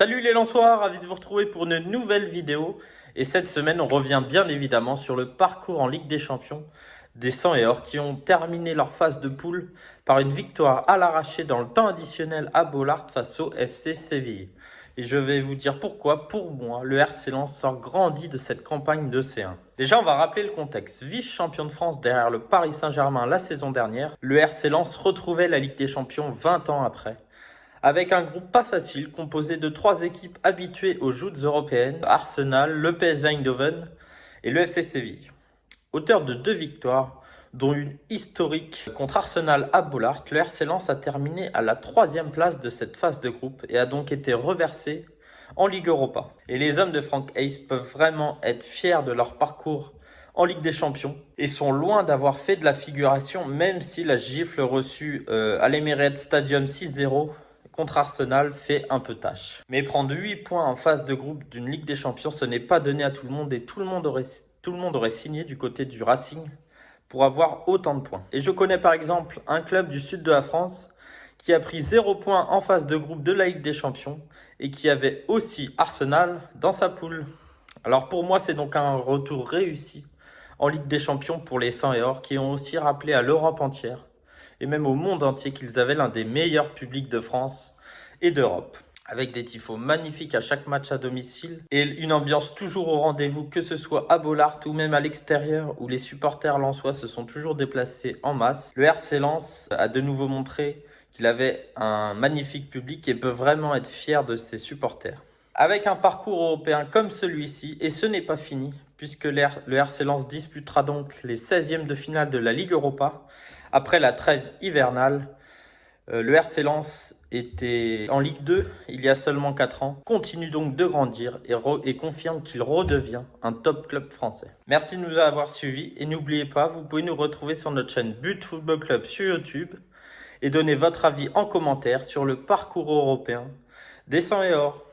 Salut les Lensois, ravi de vous retrouver pour une nouvelle vidéo. Et cette semaine, on revient bien évidemment sur le parcours en Ligue des Champions des Sang et Or qui ont terminé leur phase de poule par une victoire à l'arraché dans le temps additionnel à Bollaert face au FC Séville. Et je vais vous dire pourquoi, pour moi, le RC Lens sort grandi de cette campagne de C1. Déjà, on va rappeler le contexte. Vice-champion de France derrière le Paris Saint-Germain la saison dernière, le RC Lens retrouvait la Ligue des Champions 20 ans après, avec un groupe pas facile composé de 3 équipes habituées aux joutes européennes, Arsenal, le PSV Eindhoven et le FC Séville. Auteur de 2 victoires, dont une historique contre Arsenal à Bollaert, le RC Lens a terminé à la 3e place de cette phase de groupe et a donc été reversé en Ligue Europa. Et les hommes de Frank Hayes peuvent vraiment être fiers de leur parcours en Ligue des Champions et sont loin d'avoir fait de la figuration, même si la gifle reçue à l'Emirates Stadium 6-0 contre Arsenal fait un peu tâche. Mais prendre 8 points en phase de groupe d'une Ligue des Champions, ce n'est pas donné à tout le monde et tout le monde aurait signé du côté du Racing pour avoir autant de points. Et je connais par exemple un club du sud de la France qui a pris 0 points en phase de groupe de la Ligue des Champions et qui avait aussi Arsenal dans sa poule. Alors pour moi, c'est donc un retour réussi en Ligue des Champions pour les Sang et Or qui ont aussi rappelé à l'Europe entière et même au monde entier qu'ils avaient l'un des meilleurs publics de France et d'Europe. Avec des tifos magnifiques à chaque match à domicile et une ambiance toujours au rendez-vous, que ce soit à Bollaert ou même à l'extérieur où les supporters lensois se sont toujours déplacés en masse. Le RC Lens a de nouveau montré qu'il avait un magnifique public et peut vraiment être fier de ses supporters. Avec un parcours européen comme celui-ci, et ce n'est pas fini, puisque le RC Lens disputera donc les 16e de finale de la Ligue Europa. Après la trêve hivernale, le RC Lens était en Ligue 2 il y a seulement 4 ans, continue donc de grandir et confirme qu'il redevient un top club français. Merci de nous avoir suivis et n'oubliez pas, vous pouvez nous retrouver sur notre chaîne But Football Club sur YouTube et donner votre avis en commentaire sur le parcours européen des Sang et Or.